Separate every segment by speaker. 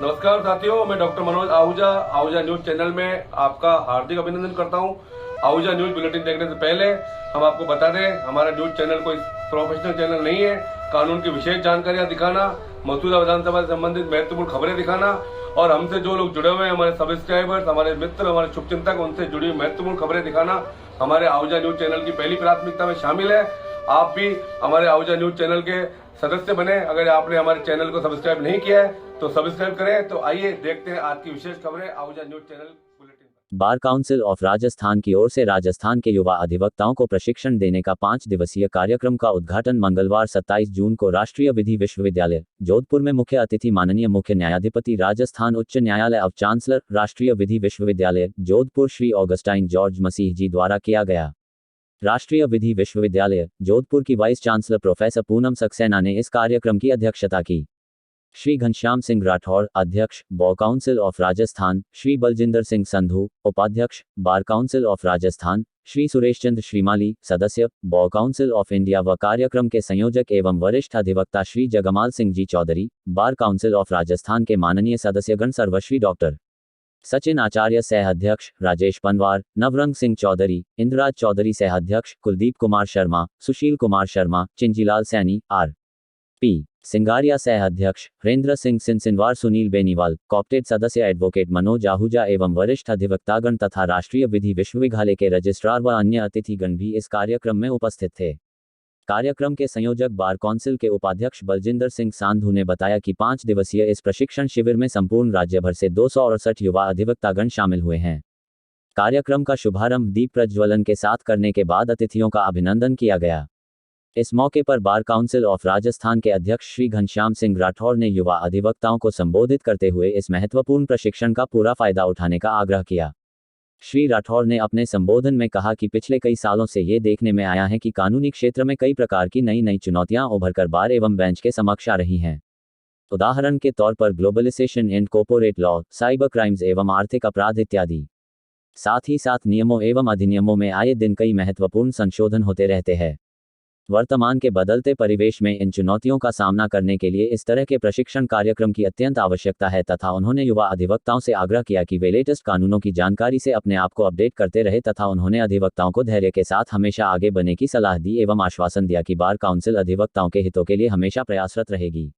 Speaker 1: नमस्कार साथियों, मैं doctor Manoj Ahuja Ahuja news channel में आपका हार्दिक अभिनंदन करता हूं। आहूजा न्यूज बुलेटिन देखने से पहले हम आपको बता दें, हमारा न्यूज चैनल कोई प्रोफेशनल चैनल नहीं है। कानून की विशेष जानकारियां दिखाना, मौजूदा विधानसभा से संबंधित महत्वपूर्ण खबरें दिखाना और हमसे जो लोग जुड़े हुए हैं, हमारे सब्सक्राइबर्स, हमारे मित्र, हमारे शुभचिंतक, उनसे जुड़ी हुई महत्वपूर्ण खबरें दिखाना हमारे आहूजा न्यूज चैनल की पहली प्राथमिकता में शामिल है। आप भी हमारे आहूजा न्यूज चैनल के सदस्य बने। अगर आपने हमारे चैनल को सब्सक्राइब नहीं किया है तो सब्सक्राइब करें। तो आइए देखते हैं आज की विशेष खबरें आहूजा न्यूज चैनल बुलेटिन पर।
Speaker 2: बार काउंसिल ऑफ राजस्थान की ओर से राजस्थान के युवा अधिवक्ताओं को प्रशिक्षण देने का 5 दिवसीय कार्यक्रम का उद्घाटन मंगलवार 27 जून को राष्ट्रीय विधि विश्वविद्यालय जोधपुर में मुख्य अतिथि माननीय मुख्य न्यायाधिपति राजस्थान उच्च न्यायालय ऑफ चांसलर राष्ट्रीय विधि विश्वविद्यालय जोधपुर श्री ऑगस्टाइन जॉर्ज मसीह जी द्वारा किया गया। राष्ट्रीय विधि विश्वविद्यालय जोधपुर की vice chancellor professor Poonam Saxena ने इस कार्यक्रम की अध्यक्षता की। श्री घनश्याम सिंह राठौड़ अध्यक्ष bar council of Rajasthan, Shri Baljinder Singh Sandhu उपाध्यक्ष bar council of Rajasthan, Shri Suresh Chandra Shrimali सदस्य बार काउंसिल ऑफ इंडिया व कार्यक्रम के संयोजक एवं वरिष्ठ अधिवक्ता Shri Jagmal Singh ji Chaudhary, bar council of Rajasthan के माननीय सदस्यगण सर्वश्री डॉक्टर सचिन आचार्य सह अध्यक्ष राजेश पनवार, नवरंग सिंह चौधरी, इंद्रराज चौधरी सह अध्यक्ष कुलदीप कुमार शर्मा, सुशील कुमार शर्मा, चिंजीलाल सैनी, आर पी सिंगारिया सह अध्यक्ष हरेंद्र सिंह सिनसिनवार, सुनील बेनीवाल, कॉप्टेड सदस्य एडवोकेट मनोज आहूजा एवं वरिष्ठ अधिवक्तागण तथा राष्ट्रीय विधि विश्वविद्यालय के रजिस्ट्रार व अन्य अतिथिगण भी इस कार्यक्रम में उपस्थित थे। कार्यक्रम के संयोजक बार काउंसिल के उपाध्यक्ष बलजिंदर सिंह सांधू ने बताया कि 5 दिवसीय इस प्रशिक्षण शिविर में संपूर्ण राज्य भर से 268 युवा अधिवक्तागण शामिल हुए हैं। कार्यक्रम का शुभारंभ दीप प्रज्वलन के साथ करने के बाद अतिथियों का अभिनंदन किया गया। इस मौके पर बार काउंसिल ऑफ राजस्थान के अध्यक्ष श्री घनश्याम सिंह राठौड़ ने युवा अधिवक्ताओं को संबोधित करते हुए इस महत्वपूर्ण प्रशिक्षण का पूरा फायदा उठाने का आग्रह किया। श्री राठौड़ ने अपने संबोधन में कहा कि पिछले कई सालों से ये देखने में आया है कि कानूनी क्षेत्र में कई प्रकार की नई नई चुनौतियां उभरकर बार एवं बेंच के समक्ष आ रही हैं। उदाहरण के तौर पर globalization and corporate law, cyber crimes एवं आर्थिक अपराध इत्यादि। साथ ही साथ नियमों एवं अधिनियमों में आए दिन कई महत्वपूर्ण संशोधन होते रहते हैं। वर्तमान के बदलते परिवेश में इन चुनौतियों का सामना करने के लिए इस तरह के प्रशिक्षण कार्यक्रम की अत्यंत आवश्यकता है तथा उन्होंने युवा अधिवक्ताओं से आग्रह किया कि वे लेटेस्ट कानूनों की जानकारी से अपने आप को अपडेट करते रहे तथा उन्होंने अधिवक्ताओं को धैर्य के साथ हमेशा आगे बढ़ने की सलाह दी एवं आश्वासन दिया कि बार काउंसिल अधिवक्ताओं के हितों के लिए हमेशा प्रयासरत रहेगी।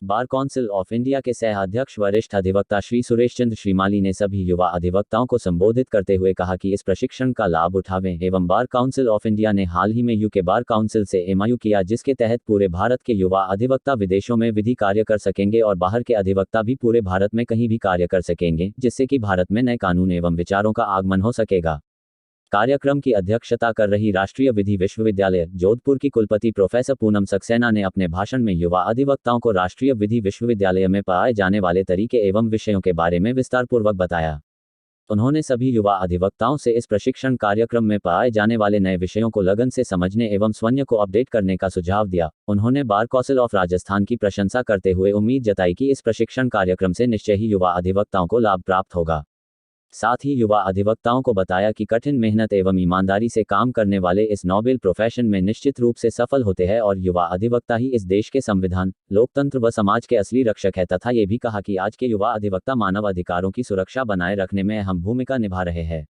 Speaker 2: बार काउंसिल ऑफ इंडिया के सह अध्यक्ष वरिष्ठ अधिवक्ता श्री सुरेश चंद्र श्रीमाली ने सभी युवा अधिवक्ताओं को संबोधित करते हुए कहा कि इस प्रशिक्षण का लाभ उठावें एवं बार काउंसिल ऑफ इंडिया ने हाल ही में यूके बार काउंसिल से एमओयू किया, जिसके तहत पूरे भारत के युवा अधिवक्ता विदेशों में विधि कार्य कर सकेंगे और बाहर के अधिवक्ता भी पूरे भारत में कहीं भी कार्य कर सकेंगे, जिससे कि भारत में नए कानून एवं विचारों का आगमन हो सकेगा। कार्यक्रम की अध्यक्षता कर रही राष्ट्रीय विधि विश्वविद्यालय जोधपुर की कुलपति प्रोफेसर पूनम सक्सेना ने अपने भाषण में युवा अधिवक्ताओं को राष्ट्रीय विधि विश्वविद्यालय में पढ़ाए जाने वाले तरीके एवं विषयों के बारे में विस्तारपूर्वक बताया। उन्होंने सभी युवा अधिवक्ताओं से इस प्रशिक्षण कार्यक्रम में पढ़ाए जाने वाले नए विषयों को लगन से समझने एवं स्वयं को अपडेट करने का सुझाव दिया। उन्होंने बार काउंसिल ऑफ राजस्थान की प्रशंसा करते हुए उम्मीद जताई कि इस प्रशिक्षण कार्यक्रम से निश्चय ही युवा अधिवक्ताओं को लाभ प्राप्त होगा। साथ ही युवा अधिवक्ताओं को बताया कि कठिन मेहनत एवं ईमानदारी से काम करने वाले इस नोबेल प्रोफेशन में निश्चित रूप से सफल होते हैं और युवा अधिवक्ता ही इस देश के संविधान, लोकतंत्र व समाज के असली रक्षक है तथा ये भी कहा कि आज के युवा अधिवक्ता मानव अधिकारों की सुरक्षा बनाए रखने में अहम भूमिका निभा रहे हैं।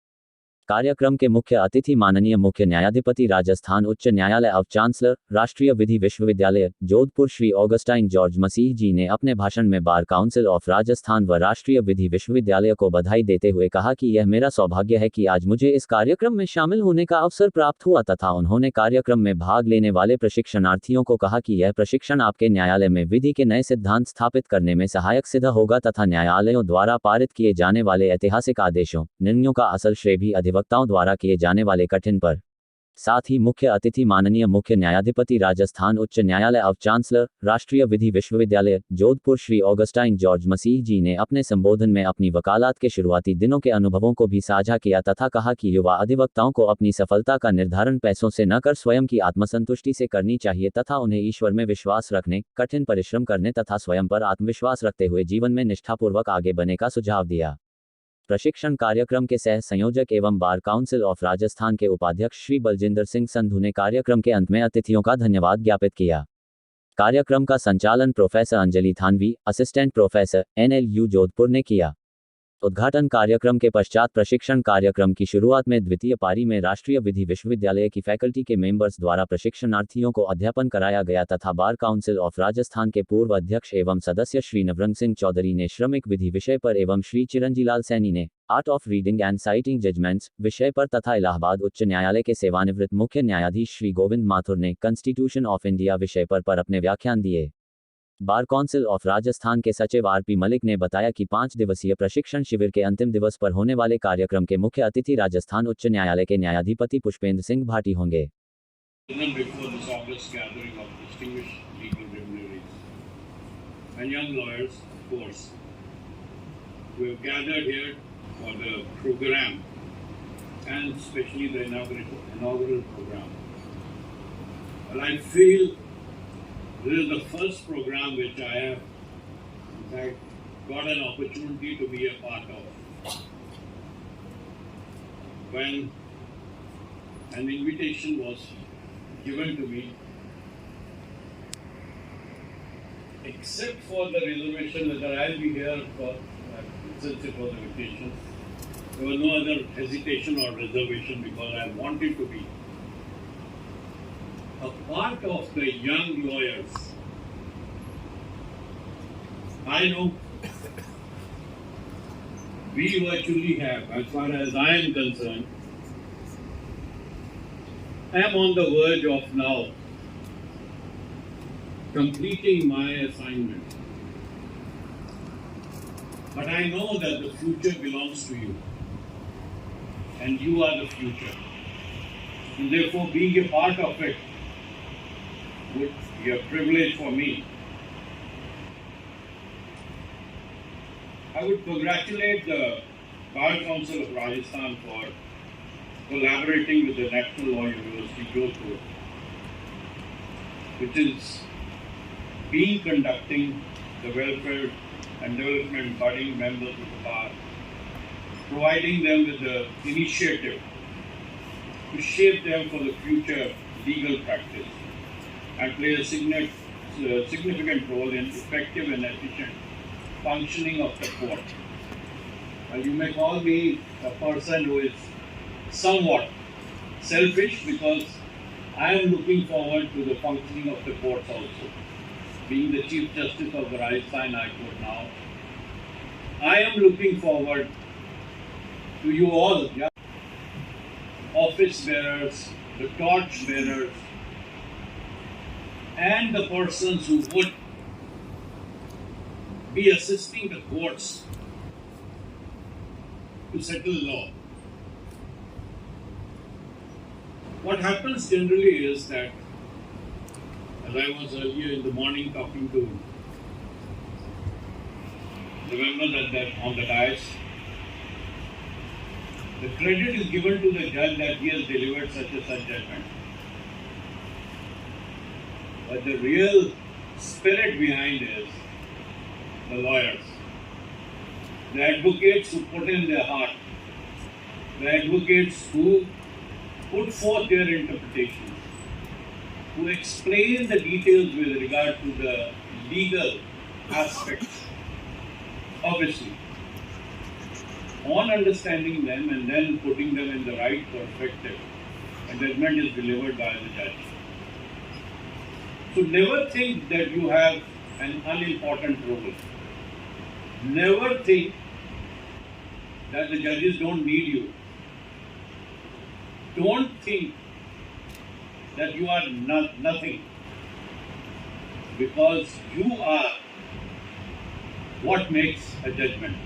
Speaker 2: कार्यक्रम के मुख्य अतिथि माननीय मुख्य न्यायाधिपति राजस्थान उच्च न्यायालय ऑफ चांसलर राष्ट्रीय विधि विश्वविद्यालय जोधपुर श्री ऑगस्टाइन जॉर्ज मसीह जी ने अपने भाषण में बार काउंसिल ऑफ राजस्थान व राष्ट्रीय विधि विश्वविद्यालय को बधाई देते हुए कहा कि यह मेरा सौभाग्य है कि आज मुझे इस कार्यक्रम में शामिल होने का अवसर प्राप्त हुआ तथा उन्होंने कार्यक्रम में भाग लेने वाले प्रशिक्षणार्थियों को कहा कि यह प्रशिक्षण आपके न्यायालय में विधि के नए सिद्धांत स्थापित करने में सहायक सिद्ध होगा तथा न्यायालयों द्वारा पारित किए जाने वाले ऐतिहासिक आदेशों, निर्णयों का असल श्रेय भी अधिवक्ताओं द्वारा किए जाने वाले कठिन पर। साथ ही मुख्य अतिथि माननीय मुख्य न्यायाधिपति राजस्थान उच्च न्यायालय ऑफ चांसलर राष्ट्रीय विधि विश्वविद्यालय जोधपुर श्री ऑगस्टाइन जॉर्ज मसीह जी ने अपने संबोधन में अपनी वकालत के शुरुआती दिनों के अनुभवों को भी साझा किया तथा कहा कि युवा अधिवक्ताओं को अपनी सफलता का निर्धारण पैसों से न कर स्वयं की आत्मसंतुष्टि से करनी चाहिए तथा उन्हें ईश्वर में विश्वास रखने, कठिन परिश्रम करने तथा स्वयं पर आत्मविश्वास रखते हुए जीवन में निष्ठापूर्वक आगे बढ़ने का सुझाव दिया। प्रशिक्षण कार्यक्रम के सह संयोजक एवं बार काउंसिल ऑफ राजस्थान के उपाध्यक्ष श्री बलजिंदर सिंह संधू ने कार्यक्रम के अंत में अतिथियों का धन्यवाद ज्ञापित किया। कार्यक्रम का संचालन professor Anjali Thanvi, assistant professor, NLU Jodhpur ने किया। उद्घाटन कार्यक्रम के पश्चात प्रशिक्षण कार्यक्रम की शुरुआत में द्वितीय पारी में राष्ट्रीय विधि विश्वविद्यालय की फैकल्टी के मेंबर्स द्वारा प्रशिक्षणार्थियों को अध्यापन कराया गया तथा बार काउंसिल ऑफ राजस्थान के पूर्व अध्यक्ष एवं सदस्य श्री नवरंग सिंह चौधरी ने श्रमिक विधि विषय पर एवं श्री चिरंजीलाल सैनी ने art of reading and citing judgments विषय पर तथा इलाहाबाद उच्च न्यायालय के सेवानिवृत्त मुख्य न्यायाधीश श्री गोविंद माथुर ने कॉन्स्टिट्यूशन ऑफ इंडिया विषय पर अपने व्याख्यान दिए। बार काउंसिल ऑफ राजस्थान के सचिव RP मलिक ने बताया कि 5 दिवसीय प्रशिक्षण शिविर के अंतिम दिवस पर होने वाले कार्यक्रम के मुख्य अतिथि राजस्थान उच्च न्यायालय के न्यायाधिपति पुष्पेंद्र सिंह भाटी होंगे।
Speaker 3: This is the first program which I have, in fact, got an opportunity to be a part of. When an invitation was given to me, except for the reservation whether I'll be here for, since it was a vacation, there was no other hesitation or reservation because I wanted to be a part of the young lawyers. I know we virtually have, as far as I am concerned, I am on the verge of now completing my assignment. But I know that the future belongs to you, and you are the future. And therefore, being a part of it would be a privilege for me. I would congratulate the Bar Council of Rajasthan for collaborating with the National Law University, Jodhpur, which is conducting the welfare and development budding members of the bar, providing them with the initiative to shape them for the future legal practice and play a significant role in effective and efficient functioning of the court. You may call me a person who is somewhat selfish because I am looking forward to the functioning of the courts also. Being the Chief Justice of the Rajasthan High Court now, I am looking forward to you all, office bearers, the torch bearers, and the persons who would be assisting the courts to settle law. What happens generally is that, as I was earlier in the morning talking to the members on the dais, the credit is given to the judge that he has delivered such a such judgment. But the real spirit behind is the lawyers, the advocates who put in their heart, the advocates who put forth their interpretations, who explain the details with regard to the legal aspects, obviously, on understanding them and then putting them in the right perspective, and judgment is delivered by the judge. So never think that you have an unimportant role. Never think that the judges don't need you. Don't think that you are nothing, because you are what makes a judgment.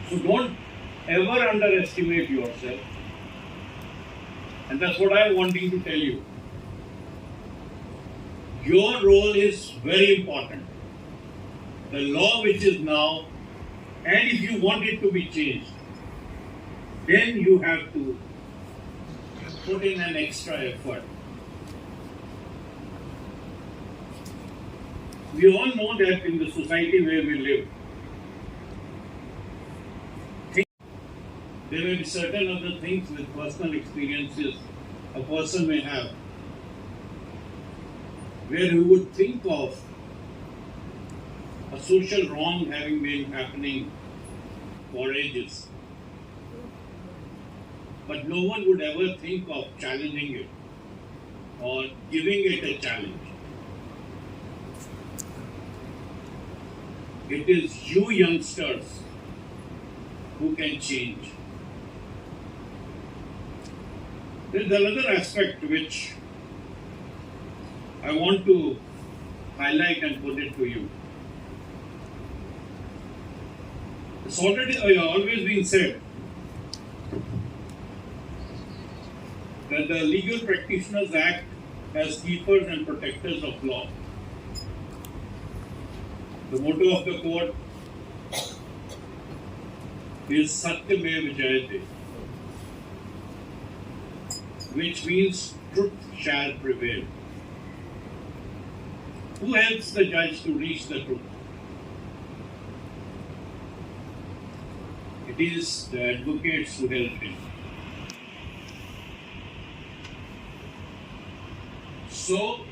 Speaker 3: So don't ever underestimate yourself, and that's what I'm wanting to tell you. Your role is very important. The law which is now, and if you want it to be changed, then you have to put in an extra effort. We all know that in the society where we live, there may be certain other things with personal experiences a person may have. where you would think of a social wrong having been happening for ages. But no one would ever think of challenging it or giving it a challenge. It is you youngsters who can change. There is another aspect which I want to highlight and put it to you. It's always been said that the Legal Practitioners Act as keepers and protectors of law. The motto of the court is Satyamev Jayate, which means truth shall prevail. Who helps the judge to reach the truth? It is the advocates who help him. So,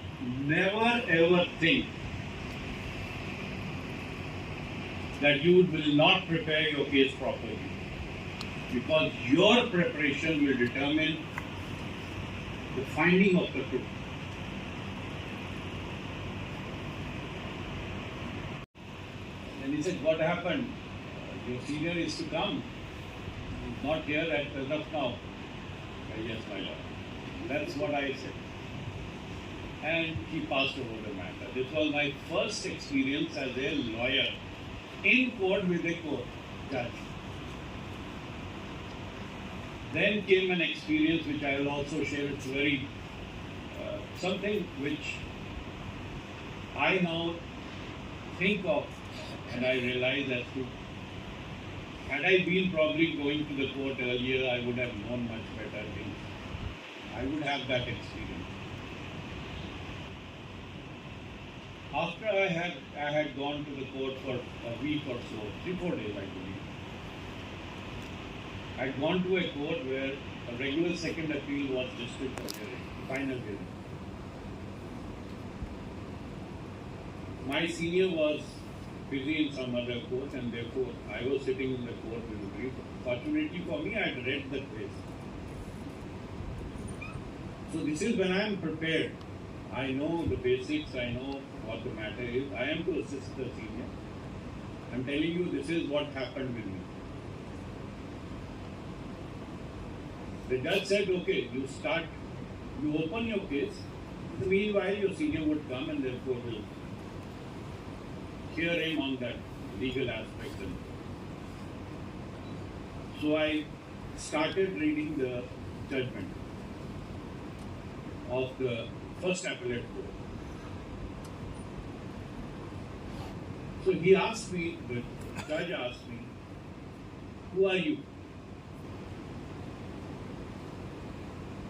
Speaker 3: never ever think that you will not prepare your case properly, because your preparation will determine the finding of the truth. And he said, what happened? Your senior is to come. He's not here as of now. Yes, my lord. That's what I said. And he passed over the matter. This was my first experience as a lawyer in court with a court judge. Then came an experience which I will also share. It's very something which I now think of and I realize as to, had I been probably going to the court earlier, I would have known much better things. I would have that experience. After I had gone to the court for a week or so, 3-4 days I believe, I had gone to a court where a regular second appeal was district for hearing, final hearing. My senior was busy in some other court and therefore I was sitting in the court with a brief. Fortunately for me, I had read the case. So this is when I am prepared. I know the basics, I know what the matter is. I am to assist the senior. I am telling you this is what happened with me. The judge said, okay, you open your case. In the meanwhile, your senior would come and therefore will hear him on that legal aspect. So I started reading the judgment of the first appellate court. So he asked me, the judge asked me, who are you?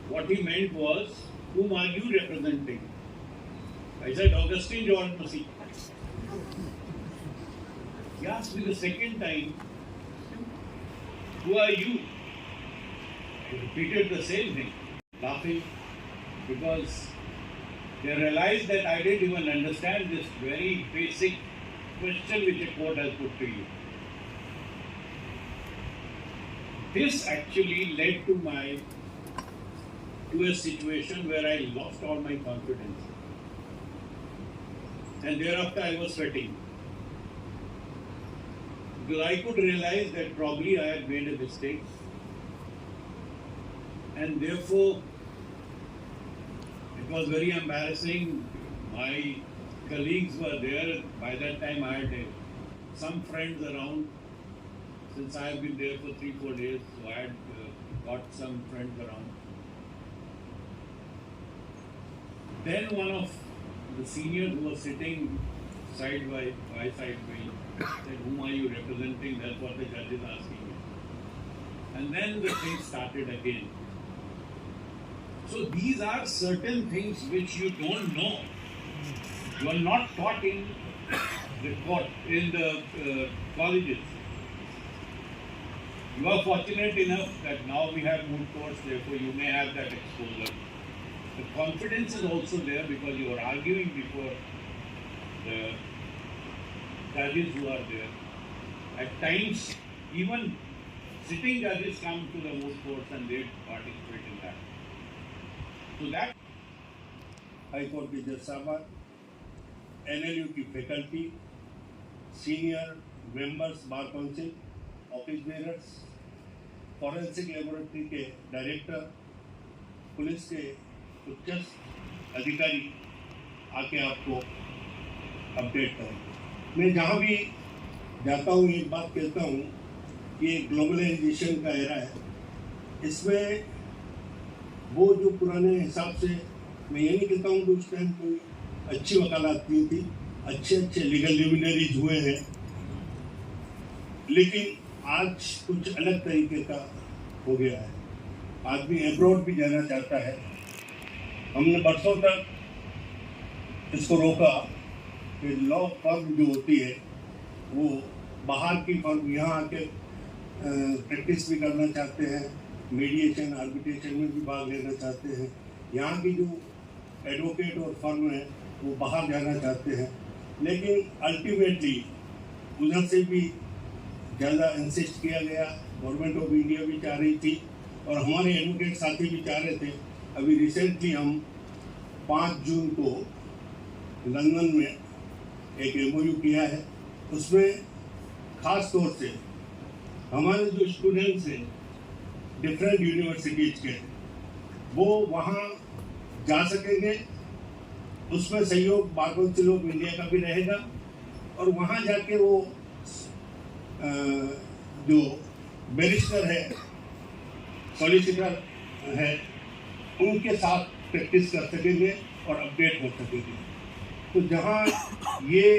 Speaker 3: What he meant was, whom are you representing? I said, Augustine George Massey. He asked me the second time, who are you? I repeated the same thing, laughing, because they realized that I didn't even understand this very basic question which a court has put to you. This actually led to a situation where I lost all my confidence. And thereafter I was sweating. Because I could realize that probably I had made a mistake. And therefore, it was very embarrassing. My colleagues were there. By that time I had some friends around. Since I have been there for 3-4 days, so I had got some friends around. Then one of the seniors who was sitting side by side me said, whom are you representing? That's what the judge is asking me. And then the thing started again. So these are certain things which you don't know. You are not taught in the court, in the colleges. You are fortunate enough that now we have moot courts, therefore you may have that exposure. The confidence is also there because you are arguing before the judges who are there. At times, even sitting judges come to the moot courts and they participate in that. So that
Speaker 4: high court के जज साहबान, NLU की faculty, senior members bar council, office bearers, forensic laboratory के director, police के उच्च अधिकारी आके आपको update करेंगे। मैं जहाँ भी जाता हूँ एक बात कहता हूँ, ये ग्लोबलाइजेशन का एरा है। इसमें वो जो पुराने हिसाब से, मैं ये नहीं कहता हूँ कि उस टाइम कोई अच्छी वकालत नहीं थी, अच्छे लीगल लुमिनरीज हुए हैं, लेकिन आज कुछ अलग तरीके का हो गया है। आदमी एब्रॉड भी जाना चाहता है। हमने बरसों तक इसको रोका कि लॉ फर्म जो होती है वो बाहर की फर्म यहाँ आके प्रैक्टिस भी करना चाहते हैं, मीडिएशन आर्बिट्रेशन में भी भाग लेना चाहते हैं। यहाँ की जो एडवोकेट और फर्म है वो बाहर जाना चाहते हैं, लेकिन अल्टीमेटली उधर से भी ज़्यादा इंसिस्ट किया गया। गवर्नमेंट ऑफ इंडिया भी चाह रही थी और हमारे एडवोकेट साथी भी चाह रहे थे। अभी रिसेंटली हम 5 जून को लंदन में एक MOU किया है। उसमें ख़ास तौर से हमारे जो स्टूडेंट्स हैं डिफरेंट यूनिवर्सिटीज़ के, वो वहाँ जा सकेंगे। उसमें सहयोग बार काउंसिल ऑफ इंडिया का भी रहेगा और वहाँ जाके वो जो बैरिस्टर है, सॉलिसिटर है, उनके साथ प्रैक्टिस कर सकेंगे और अपडेट हो सकेंगे। तो जहाँ ये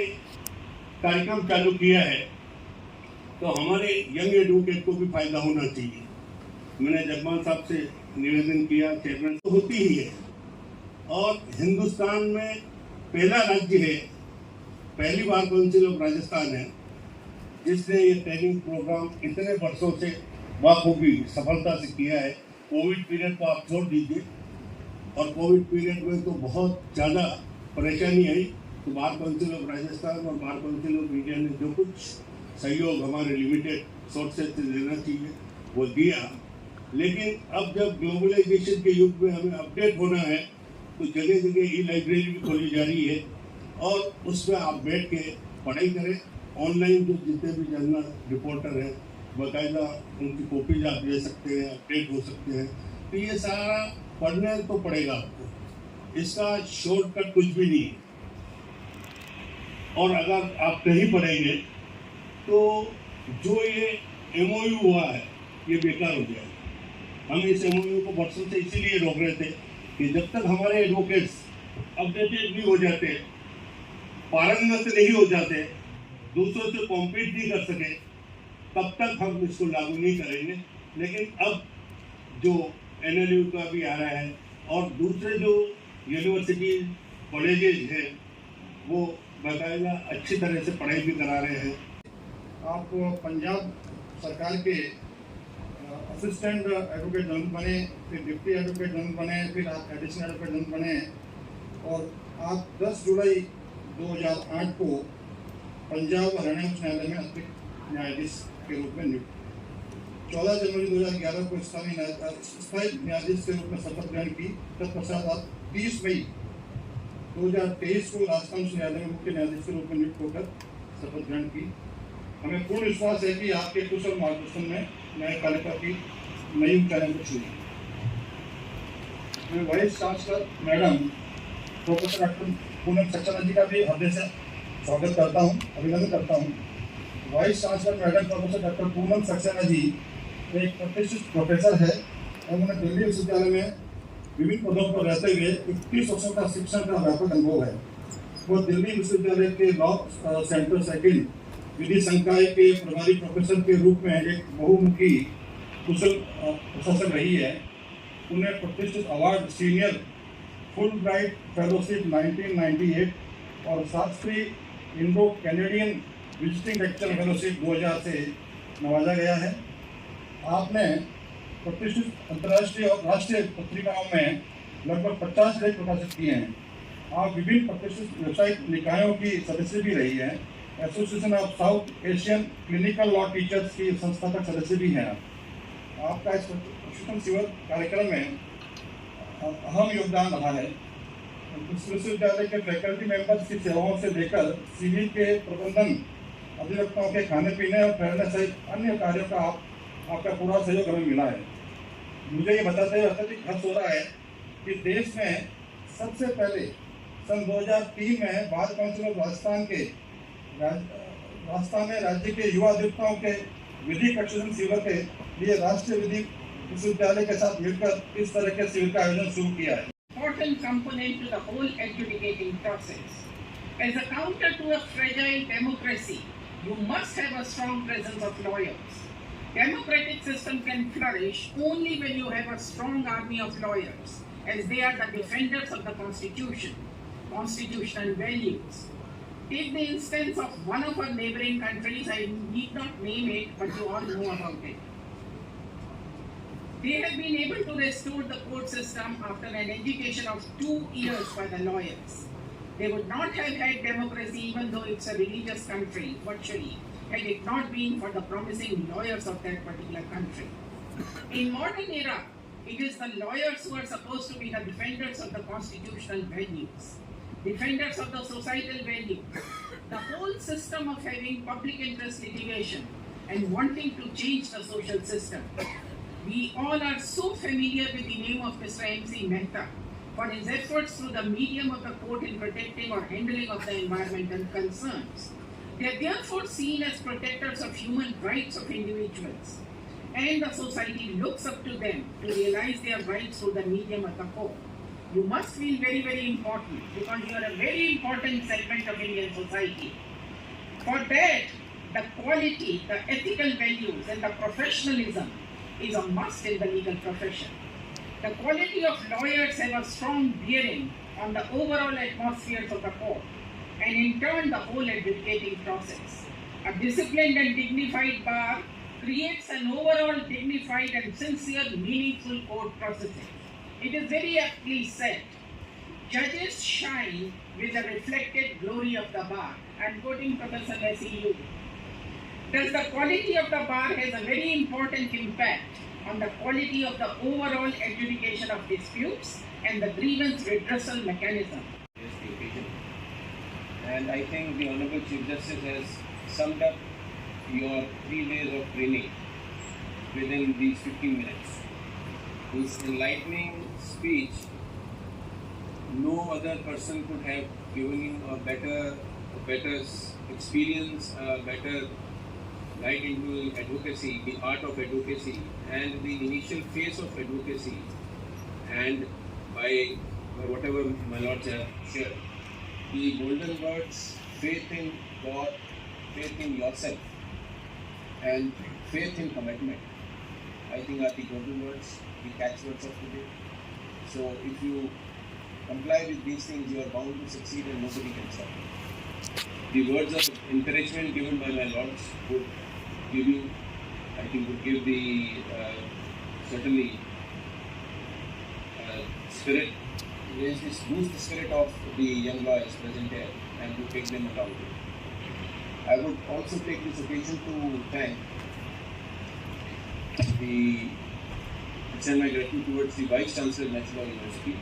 Speaker 4: कार्यक्रम चालू किया है तो हमारे यंग एडवोकेट को भी फायदा होना चाहिए। मैंने जगमान साहब से निवेदन किया, चेयरमैन तो होती ही है और हिंदुस्तान में पहला राज्य है, पहली बार काउंसिल ऑफ राजस्थान है जिसने ये ट्रेनिंग प्रोग्राम इतने वर्षों से बखूबी सफलता से किया है। कोविड पीरियड को आप छोड़ दीजिए, और कोविड पीरियड में तो बहुत ज़्यादा परेशानी आई, तो बार काउंसिल ऑफ राजस्थान और बार काउंसिल ऑफ इंडिया ने जो कुछ सहयोग हमारे लिमिटेड सोर्सेज से देना चाहिए वो दिया। लेकिन अब जब ग्लोबलाइजेशन के युग में हमें अपडेट होना है तो जगह जगह ई-लाइब्रेरी भी खोली जा रही है और उसमें आप बैठ के पढ़ाई करें। ऑनलाइन जो जितने भी जर्नल रिपोर्टर हैं बाकायदा उनकी कॉपीज आप ले सकते हैं, अपडेट हो सकते हैं। तो ये सारा पढ़ने तो पड़ेगा आपको, इसका शॉर्टकट कुछ भी नहीं है। और अगर आप नहीं पढ़ेंगे तो जो ये MOU हुआ है ये बेकार हो जाएगा। हम इस MOU को वर्षों से इसीलिए रोक रहे थे कि जब तक हमारे एडवोकेट्स अपडेटेड नहीं हो जाते, पारंगत नहीं हो जाते, दूसरों से कॉम्पीट नहीं कर सके, तब तक हम इसको लागू नहीं करेंगे। लेकिन अब जो NLU का भी आ रहा है और दूसरे जो यूनिवर्सिटी कॉलेजेज हैं वो बाकायदा अच्छी तरह से पढ़ाई भी करा रहे हैं।
Speaker 5: आप पंजाब सरकार के असिस्टेंट एडवोकेट जनरल बने, फिर डिप्टी एडवोकेट जनरल बने, फिर आप एडिशनल एडवोकेट जनरल बने और आप 10 जुलाई 2008 को पंजाब हरियाणा उच्च न्यायालय में अतिरिक्त न्यायाधीश के रूप में नियुक्त। 14 जनवरी 2011 को स्थायी न्यायाधीश के रूप में शपथ ग्रहण की। तत्पश्चात आप 30 मई 2023 को राजस्थान उच्च न्यायालय में मुख्य न्यायाधीश के रूप में नियुक्त होकर शपथ ग्रहण की। हमें पूर्ण विश्वास है कि आपके कुशल मार्गदर्शन में न्यायपालिका की नई ऊंचाइयों को छूएंगे। मैं vice chancellor madam professor doctor Poonam Saxena ji का भी हृदय से स्वागत करता हूं, अभिनंदन करता हूं। Vice chancellor madam professor doctor Poonam Saxena ji एक प्रतिष्ठित प्रोफेसर है और उन्हें दिल्ली विश्वविद्यालय में विभिन्न पदों पर रहते हुए 21 वर्षों का शिक्षण का व्यापक अनुभव है। वो दिल्ली विश्वविद्यालय के लॉ सेंटर सेकंड विधि संकाय के प्रभारी प्रोफेसर के रूप में एक बहुमुखी कुशल प्रशासक रही है। उन्हें प्रतिष्ठित award senior full bright fellowship 1998 और Shastri Indo Canadian visiting lecture fellowship 2000 से नवाजा गया है। आपने प्रतिष्ठित अंतर्राष्ट्रीय और राष्ट्रीय पत्रिकाओं में लगभग 50 लेख प्रकाशित किए हैं। आप विभिन्न प्रतिष्ठित व्यावसायिक निकायों की सदस्य भी रही हैं। Association of south Asian clinical law teachers की संस्थापक सदस्य भी हैं। आपका इस प्रशिक्षण शिविर कार्यक्रम में अहम योगदान रहा है। विश्वविद्यालय के फैकल्टी मेंबर्स की सेवाओं से लेकर शिविर के प्रबंधन, अधिवक्ताओं के खाने पीने और ठहरने सहित अन्य कार्यों का आपका पूरा सहयोग हमें मिला है। मुझे ये बताते हुए अत्यधिक हर्ष हो रहा है कि देश में सबसे पहले सन 2003 में बार काउंसिल ऑफ राजस्थान में राज्य के युवा अधिवक्ताओं के विधि प्रशिक्षण शिविर के लिए राष्ट्रीय विधि विश्वविद्यालय के साथ मिलकर इस तरह के शिविर का आयोजन शुरू किया है।
Speaker 6: Important component to the whole adjudicating process. As a counter to a fragile democracy, you must have a strong presence of lawyers. Democratic system can flourish only when you have a strong army of lawyers, as they are the defenders of the Constitution, constitutional values. Take the instance of one of our neighboring countries, I need not name it, but you all know about it. They have been able to restore the court system after an education of 2 years by the lawyers. They would not have had democracy even though it's a religious country, virtually, had it not been for the promising lawyers of that particular country. In modern era, it is the lawyers who are supposed to be the defenders of the constitutional values, defenders of the societal values. The whole system of having public interest litigation and wanting to change the social system. We all are so familiar with the name of Mr. M.C. Mehta for his efforts through the medium of the court in protecting or handling of the environmental concerns. They are therefore seen as protectors of human rights of individuals, and the society looks up to them to realize their rights through the medium of the court. You must feel very, very important because you are a very important segment of Indian society. For that, the quality, the ethical values and the professionalism is a must in the legal profession. The quality of lawyers have a strong bearing on the overall atmosphere of the court and in turn the whole adjudicating process. A disciplined and dignified bar creates an overall dignified and sincere, meaningful court processing. It is very aptly said, judges shine with the reflected glory of the bar. I am quoting Professor Messi. Thus, the quality of the bar has a very important impact on the quality of the overall adjudication of disputes and the grievance redressal mechanism.
Speaker 7: And I think the Honorable Chief Justice has summed up your 3 days of training within these 15 minutes. His enlightening speech, no other person could have given you a better experience, a better light into advocacy, the art of advocacy, and the initial phase of advocacy, and by whatever my lords have shared. The golden words, faith in God, faith in yourself, and faith in commitment, I think are the golden words, the catchwords of today. So if you comply with these things, you are bound to succeed and nobody can stop you. The words of encouragement given by my lords would give you, I think would give the certainly spirit, boost the spirit of the young lawyers present here and to take them along. I would also take this occasion to thank extend my gratitude towards the Vice Chancellor, National University.